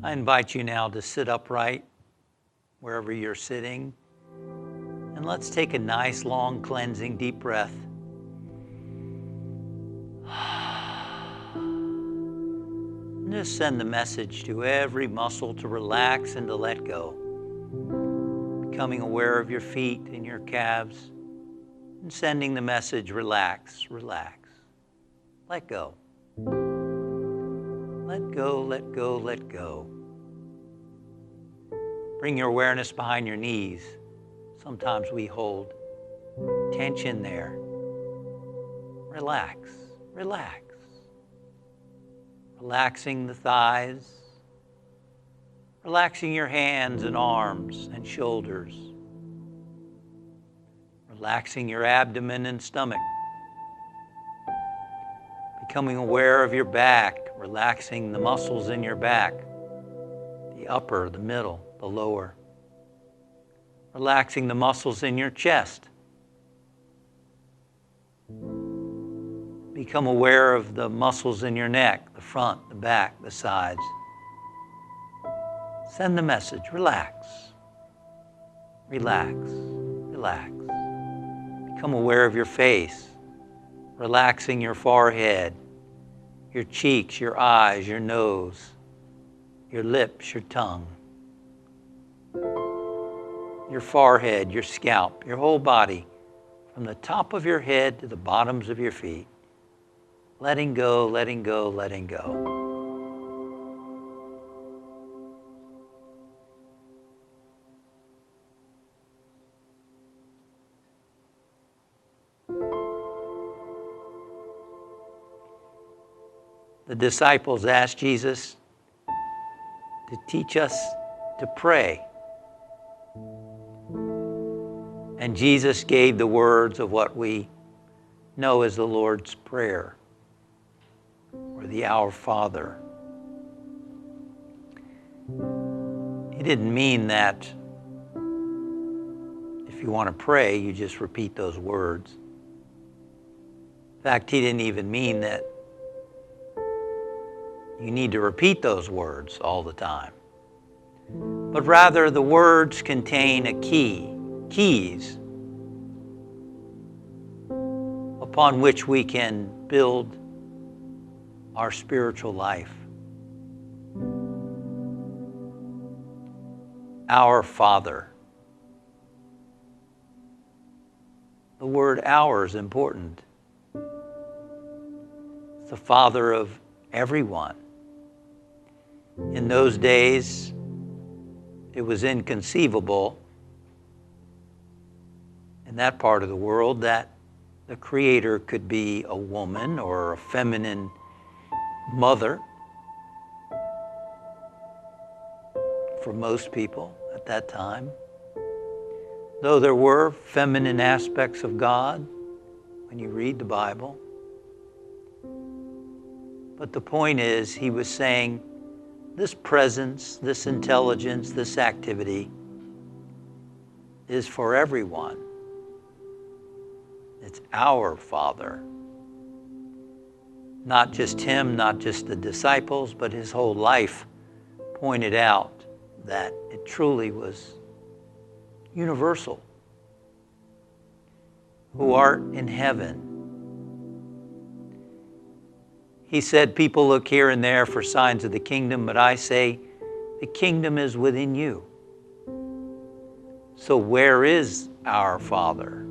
I invite you now to sit upright wherever you're sitting. And let's take a nice, long, cleansing, deep breath. And just send the message to every muscle to relax and to let go. Becoming aware of your feet and your calves. And sending the message, relax, relax. Let go. Let go, let go, let go. Bring your awareness behind your knees. Sometimes we hold tension there. Relax, relax. Relaxing the thighs. Relaxing your hands and arms and shoulders. Relaxing your abdomen and stomach. Becoming aware of your back, relaxing the muscles in your back, the upper, the middle, the lower. Relaxing the muscles in your chest. Become aware of the muscles in your neck, the front, the back, the sides. Send the message, relax, relax, relax. Become aware of your face, relaxing your forehead, your cheeks, your eyes, your nose, your lips, your tongue, your forehead, your scalp, your whole body, from the top of your head to the bottoms of your feet. Letting go, letting go, letting go. The disciples asked Jesus to teach us to pray. And Jesus gave the words of what we know as the Lord's Prayer, or the Our Father. He didn't mean that if you want to pray, you just repeat those words. In fact, he didn't even mean that you need to repeat those words all the time. But rather, the words contain a keys upon which we can build our spiritual life. Our Father. The word "our" is important. It's the Father of everyone. In those days, it was inconceivable in that part of the world that the Creator could be a woman or a feminine mother for most people at that time. Though there were feminine aspects of God when you read the Bible. But the point is, he was saying, this presence, this intelligence, this activity is for everyone. It's our Father. Not just him, not just the disciples, but his whole life pointed out that it truly was universal. Who art in heaven. He said, people look here and there for signs of the kingdom, but I say, the kingdom is within you. So where is our Father?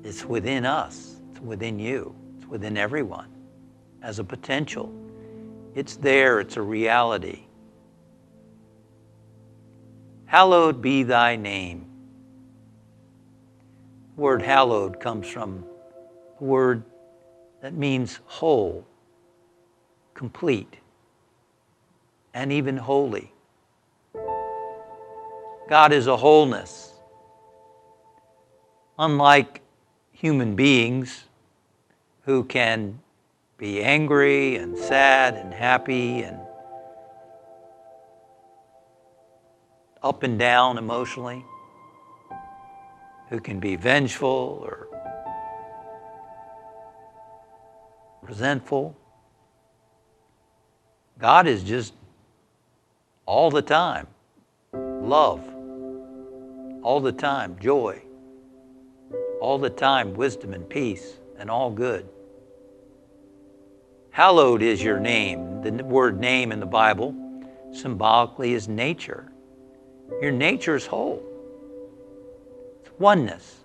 It's within us. It's within you. It's within everyone as a potential. It's there. It's a reality. Hallowed be thy name. The word hallowed comes from a word that means whole, complete, and even holy. God is a wholeness. Unlike human beings who can be angry and sad and happy and up and down emotionally, who can be vengeful or resentful. God is just all the time. Love, all the time. Joy, all the time. Wisdom and peace and all good. Hallowed is your name. The word name in the Bible symbolically is nature. Your nature is whole. It's oneness.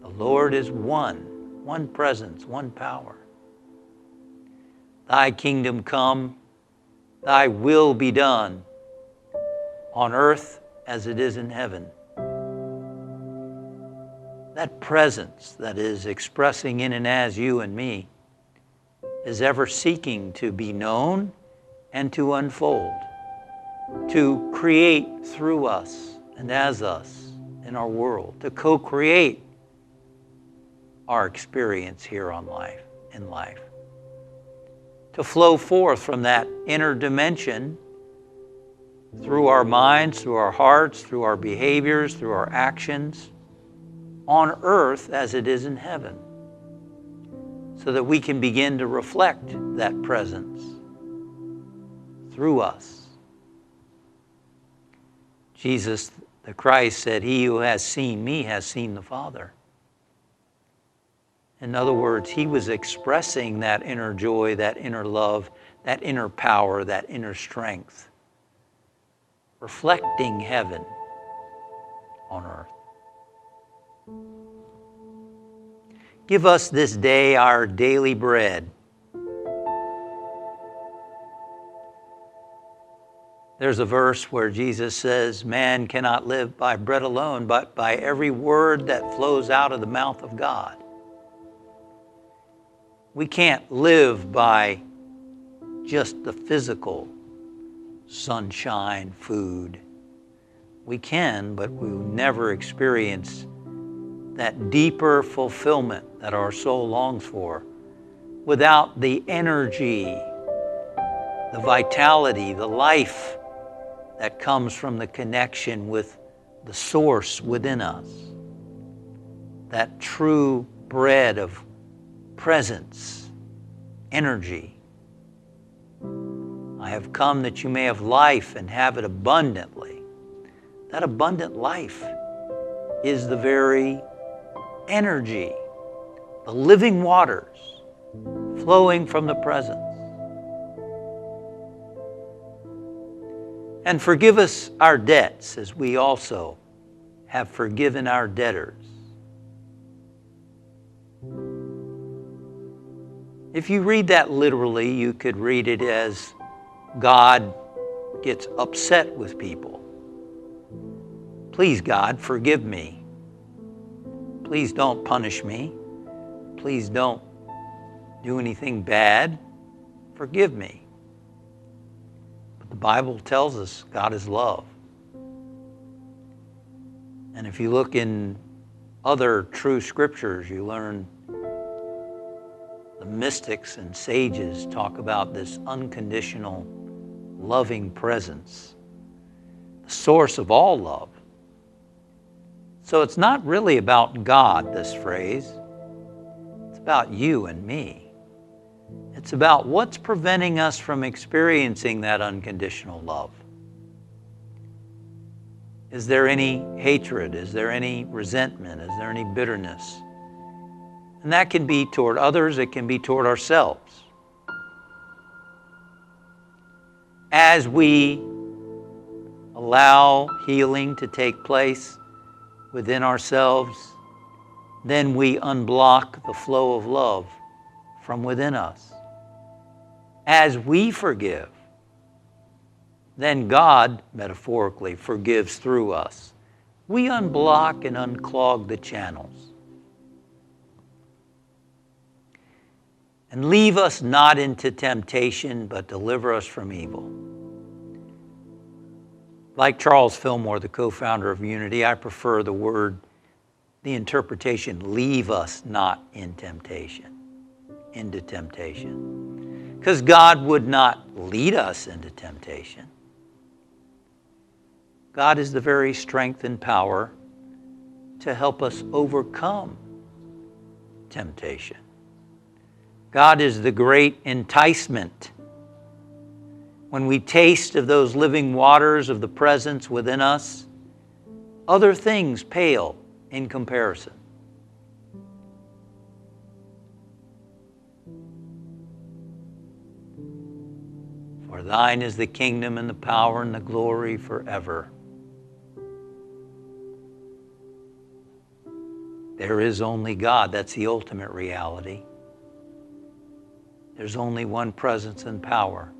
The Lord is one presence, one power. Thy kingdom come, thy will be done on earth as it is in heaven. That presence that is expressing in and as you and me is ever seeking to be known and to unfold, to create through us and as us in our world, to co-create our experience here in life, to flow forth from that inner dimension through our minds, through our hearts, through our behaviors, through our actions, on earth as it is in heaven, so that we can begin to reflect that presence through us. Jesus the Christ said, "He who has seen me has seen the Father." In other words, he was expressing that inner joy, that inner love, that inner power, that inner strength, reflecting heaven on earth. Give us this day our daily bread. There's a verse where Jesus says, man cannot live by bread alone, but by every word that flows out of the mouth of God. We can't live by just the physical sunshine, food. We can, but we will never experience that deeper fulfillment that our soul longs for without the energy, the vitality, the life that comes from the connection with the source within us. That true bread of presence, energy. I have come that you may have life and have it abundantly. That abundant life is the very energy, the living waters flowing from the presence. And forgive us our debts as we also have forgiven our debtors. If you read that literally, you could read it as God gets upset with people. Please, God, forgive me. Please don't punish me. Please don't do anything bad. Forgive me. But the Bible tells us God is love. And if you look in other true scriptures, you learn the mystics and sages talk about this unconditional, loving presence, the source of all love. So it's not really about God, this phrase. It's about you and me. It's about what's preventing us from experiencing that unconditional love. Is there any hatred? Is there any resentment? Is there any bitterness? And that can be toward others, it can be toward ourselves. As we allow healing to take place within ourselves, then we unblock the flow of love from within us. As we forgive, then God, metaphorically, forgives through us. We unblock and unclog the channels. And leave us not into temptation, but deliver us from evil. Like Charles Fillmore, the co-founder of Unity, I prefer the interpretation, leave us not in temptation, into temptation. Because God would not lead us into temptation. God is the very strength and power to help us overcome temptation. God is the great enticement when we taste of those living waters of the presence within us, other things pale in comparison. For thine is the kingdom and the power and the glory forever. There is only God. That's the ultimate reality. There's only one presence and power.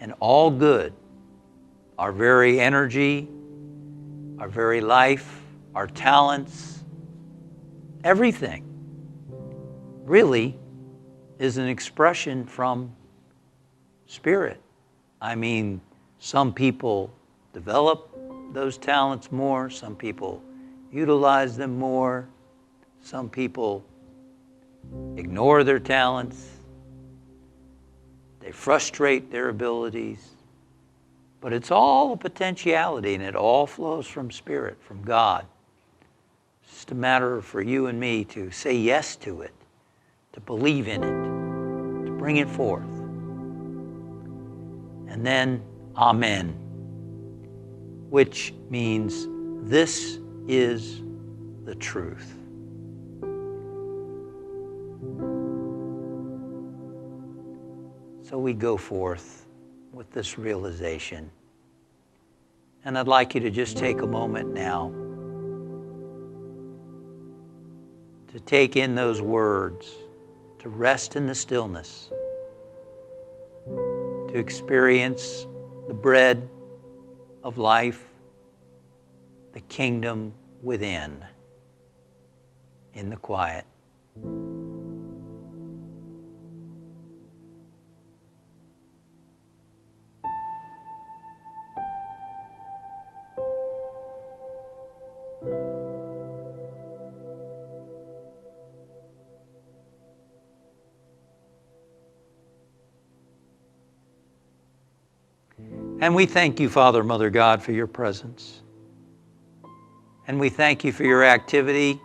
And all good, our very energy, our very life, our talents, everything really is an expression from Spirit. I mean, some people develop those talents more, some people utilize them more, some people ignore their talents, they frustrate their abilities, but it's all a potentiality and it all flows from Spirit, from God. It's just a matter for you and me to say yes to it, to believe in it, to bring it forth. And then, Amen, which means this is the truth. So we go forth with this realization. And I'd like you to just take a moment now to take in those words, to rest in the stillness, to experience the bread of life, the kingdom within, in the quiet. And we thank you, Father, Mother God, for your presence. And we thank you for your activity,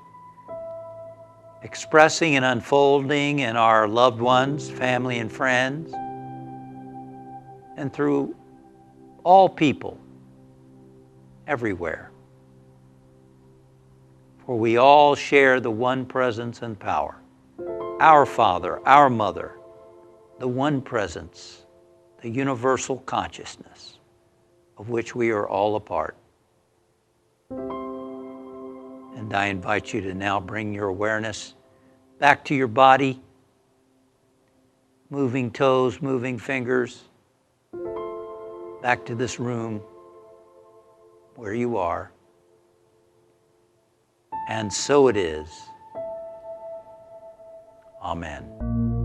expressing and unfolding in our loved ones, family and friends, and through all people, everywhere. For we all share the one presence and power. Our Father, our Mother, the one presence, the universal consciousness of which we are all a part. And I invite you to now bring your awareness back to your body, moving toes, moving fingers, back to this room where you are. And so it is. Amen.